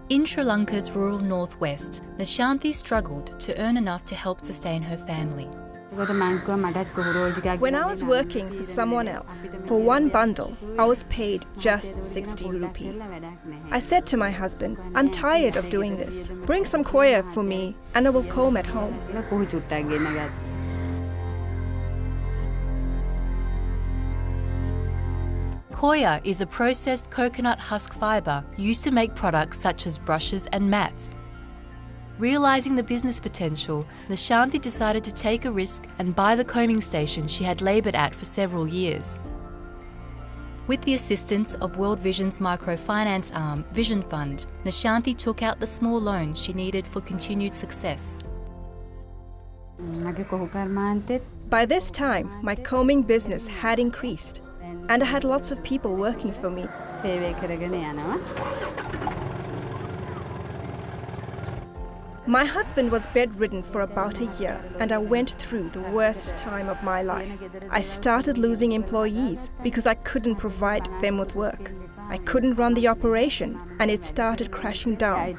In Sri Lanka's rural northwest, Nishanthi struggled to earn enough to help sustain her family. When I was working for someone else, for one bundle, I was paid just 60 rupee. I said to my husband, I'm tired of doing this. Bring some koya for me and I will comb at home. Koya is a processed coconut husk fibre used to make products such as brushes and mats. Realising the business potential, Nishanthi decided to take a risk and buy the combing station she had laboured at for several years. With the assistance of World Vision's microfinance arm, Vision Fund, Nishanthi took out the small loans she needed for continued success. By this time, my combing business had increased and I had lots of people working for me. My husband was bedridden for about a year and I went through the worst time of my life. I started losing employees because I couldn't provide them with work. I couldn't run the operation and it started crashing down.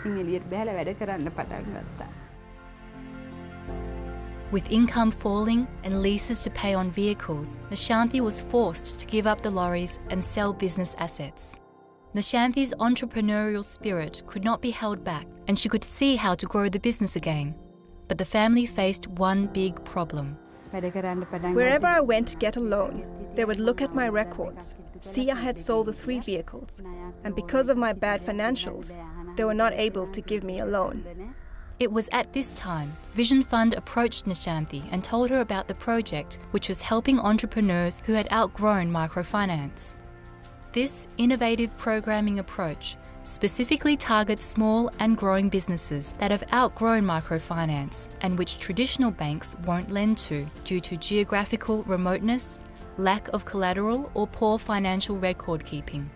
With income falling and leases to pay on vehicles, Nishanthi was forced to give up the lorries and sell business assets. Nishanthi's entrepreneurial spirit could not be held back and she could see how to grow the business again. But the family faced one big problem. Wherever I went to get a loan, they would look at my records, see I had sold the 3 vehicles, and because of my bad financials, they were not able to give me a loan. It was at this time Vision Fund approached Nishanthi and told her about the project, which was helping entrepreneurs who had outgrown microfinance. This innovative programming approach specifically targets small and growing businesses that have outgrown microfinance and which traditional banks won't lend to due to geographical remoteness, lack of collateral or poor financial record keeping.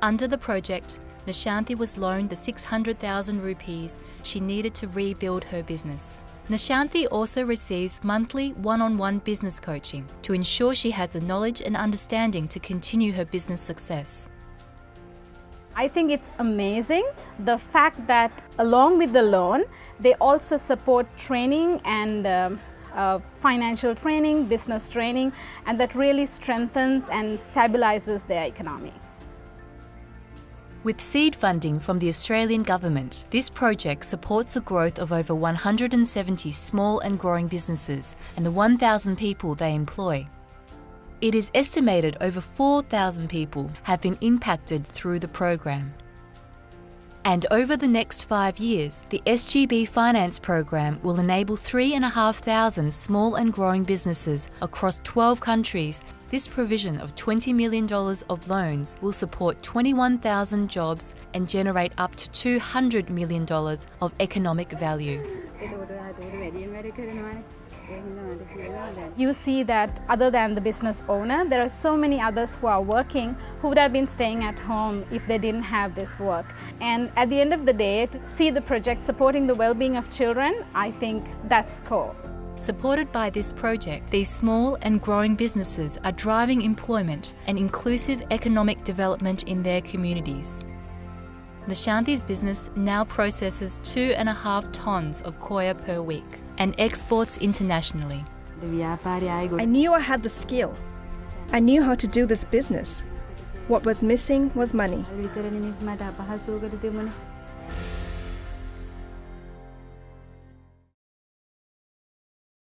Under the project, Nishanthi was loaned the 600,000 rupees she needed to rebuild her business. Nishanthi also receives monthly one-on-one business coaching to ensure she has the knowledge and understanding to continue her business success. I think it's amazing the fact that along with the loan, they also support training and financial training, business training, and that really strengthens and stabilizes their economy. With seed funding from the Australian government, this project supports the growth of over 170 small and growing businesses and the 1,000 people they employ. It is estimated over 4,000 people have been impacted through the program. And over the next 5 years, the SGB Finance Program will enable 3,500 small and growing businesses across 12 countries. This provision of $20 million of loans will support 21,000 jobs and generate up to $200 million of economic value. You see that other than the business owner, there are so many others who are working who would have been staying at home if they didn't have this work. And at the end of the day, to see the project supporting the well-being of children, I think that's core. Supported by this project, these small and growing businesses are driving employment and inclusive economic development in their communities. Nishanthi's business now processes 2.5 tons of koya per week and exports internationally. I knew I had the skill. I knew how to do this business. What was missing was money.